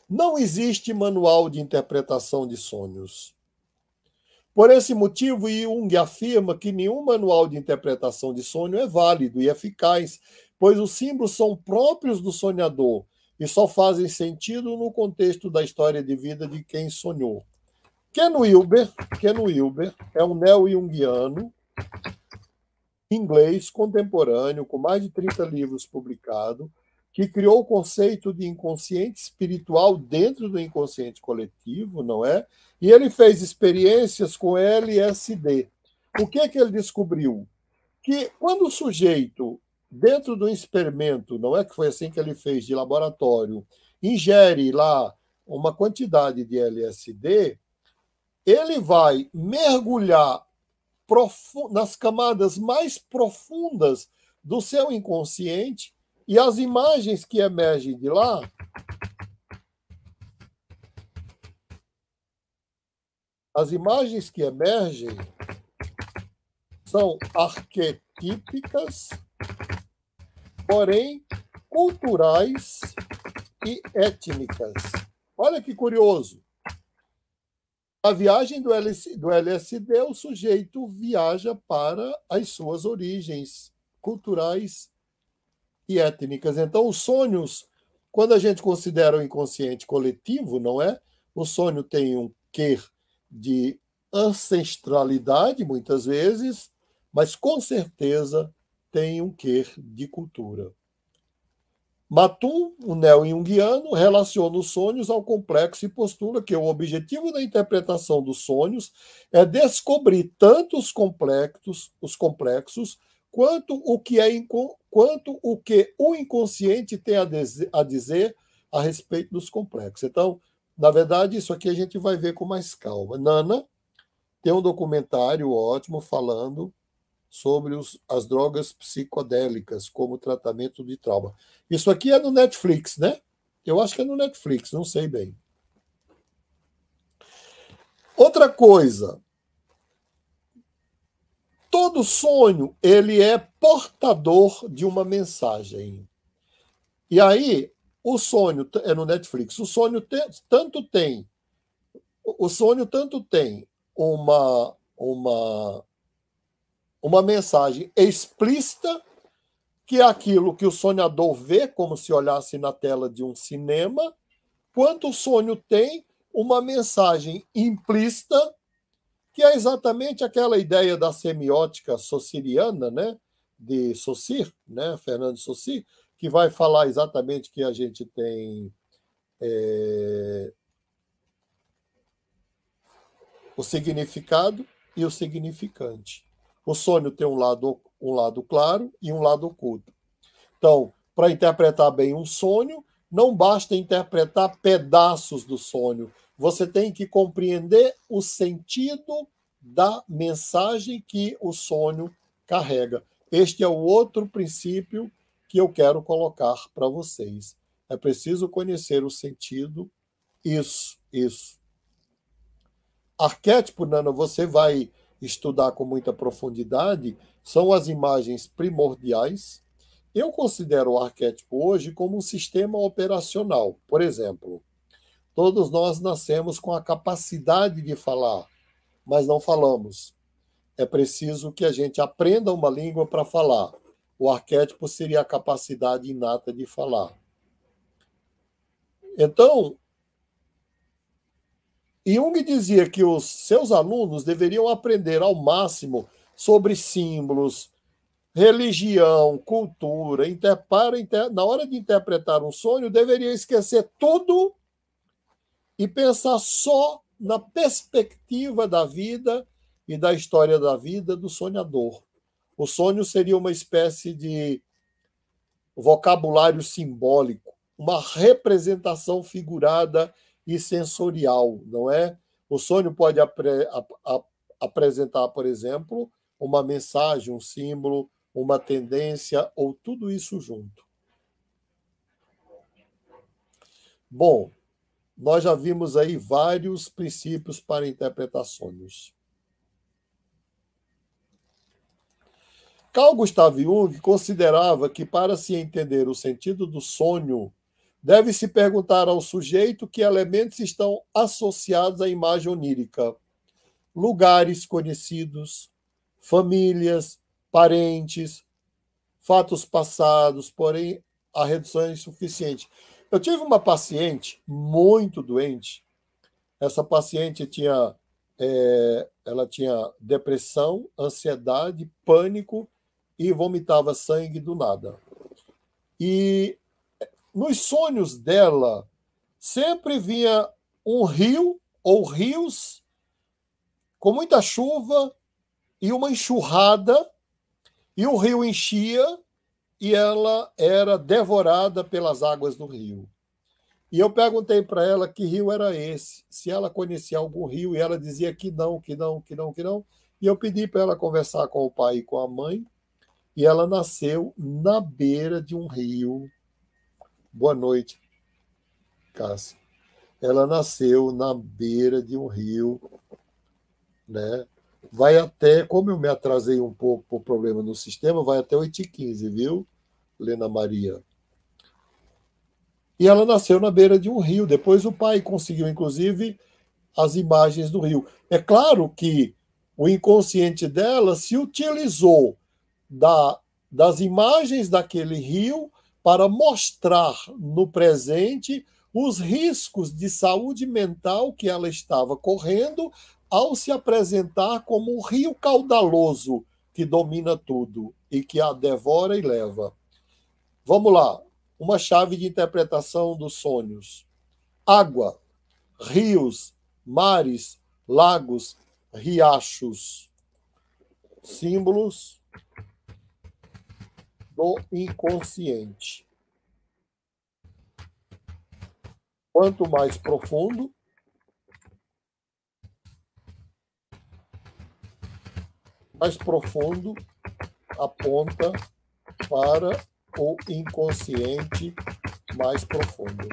Não existe manual de interpretação de sonhos. Por esse motivo, Jung afirma que nenhum manual de interpretação de sonho é válido e eficaz, pois os símbolos são próprios do sonhador e só fazem sentido no contexto da história de vida de quem sonhou. Ken Wilber é um neo-jungiano inglês contemporâneo, com mais de 30 livros publicados, que criou o conceito de inconsciente espiritual dentro do inconsciente coletivo, não é? E ele fez experiências com LSD. O que é que ele descobriu? Que quando o sujeito, dentro do experimento, não é que foi assim que ele fez de laboratório, ingere lá uma quantidade de LSD, ele vai mergulhar nas camadas mais profundas do seu inconsciente e as imagens que emergem de lá são arquetípicas, porém culturais e étnicas. Olha que curioso. A viagem do LSD, o sujeito viaja para as suas origens culturais e étnicas. Então, os sonhos, quando a gente considera o inconsciente coletivo, não é? O sonho tem um quê de ancestralidade, muitas vezes, mas com certeza tem um quê de cultura. Matum, o neo-jungiano, relaciona os sonhos ao complexo e postula que o objetivo da interpretação dos sonhos é descobrir tanto os complexos quanto o que o inconsciente tem a dizer a respeito dos complexos. Então, na verdade, isso aqui a gente vai ver com mais calma. Nana tem um documentário ótimo falando sobre as drogas psicodélicas como tratamento de trauma. Isso aqui é no Netflix, né? Eu acho que é no Netflix, não sei bem. Outra coisa, todo sonho ele é portador de uma mensagem. E aí, o sonho é no Netflix. O sonho tanto tem uma mensagem explícita, que é aquilo que o sonhador vê como se olhasse na tela de um cinema, quanto o sonho tem uma mensagem implícita, que é exatamente aquela ideia da semiótica saussuriana, né, de Saussure, né, Fernando Saussure, que vai falar exatamente que a gente tem o significado e o significante. O sonho tem um lado claro e um lado oculto. Então, para interpretar bem um sonho, não basta interpretar pedaços do sonho. Você tem que compreender o sentido da mensagem que o sonho carrega. Este é o outro princípio que eu quero colocar para vocês. É preciso conhecer o sentido. Isso. Arquétipo, Nana, você vai estudar com muita profundidade, são as imagens primordiais. Eu considero o arquétipo hoje como um sistema operacional. Por exemplo, todos nós nascemos com a capacidade de falar, mas não falamos. É preciso que a gente aprenda uma língua para falar. O arquétipo seria a capacidade inata de falar. Então, Jung dizia que os seus alunos deveriam aprender ao máximo sobre símbolos, religião, cultura. Na hora de interpretar um sonho, deveria esquecer tudo e pensar só na perspectiva da vida e da história da vida do sonhador. O sonho seria uma espécie de vocabulário simbólico, uma representação figurada e sensorial, não é? O sonho pode apresentar, por exemplo, uma mensagem, um símbolo, uma tendência ou tudo isso junto. Bom, nós já vimos aí vários princípios para interpretar sonhos. Carl Gustav Jung considerava que para se entender o sentido do sonho, Deve-se perguntar ao sujeito que elementos estão associados à imagem onírica. Lugares conhecidos, famílias, parentes, fatos passados, porém a redução é insuficiente. Eu tive uma paciente muito doente. Essa paciente ela tinha depressão, ansiedade, pânico e vomitava sangue do nada. E nos sonhos dela sempre vinha um rio ou rios com muita chuva e uma enxurrada, e o rio enchia e ela era devorada pelas águas do rio. E eu perguntei para ela que rio era esse, se ela conhecia algum rio, e ela dizia que não, que não, que não, que não. E eu pedi para ela conversar com o pai e com a mãe, e ela nasceu na beira de um rio. Boa noite, Cássia. Ela nasceu na beira de um rio, né? Vai até, como eu me atrasei um pouco por problema no sistema, vai até 8h15, viu, Lena Maria? E ela nasceu na beira de um rio. Depois o pai conseguiu, inclusive, as imagens do rio. É claro que o inconsciente dela se utilizou das imagens daquele rio para mostrar no presente os riscos de saúde mental que ela estava correndo ao se apresentar como um rio caudaloso que domina tudo e que a devora e leva. Vamos lá. Uma chave de interpretação dos sonhos. Água, rios, mares, lagos, riachos. Símbolos do inconsciente. Quanto mais profundo, aponta para o inconsciente mais profundo.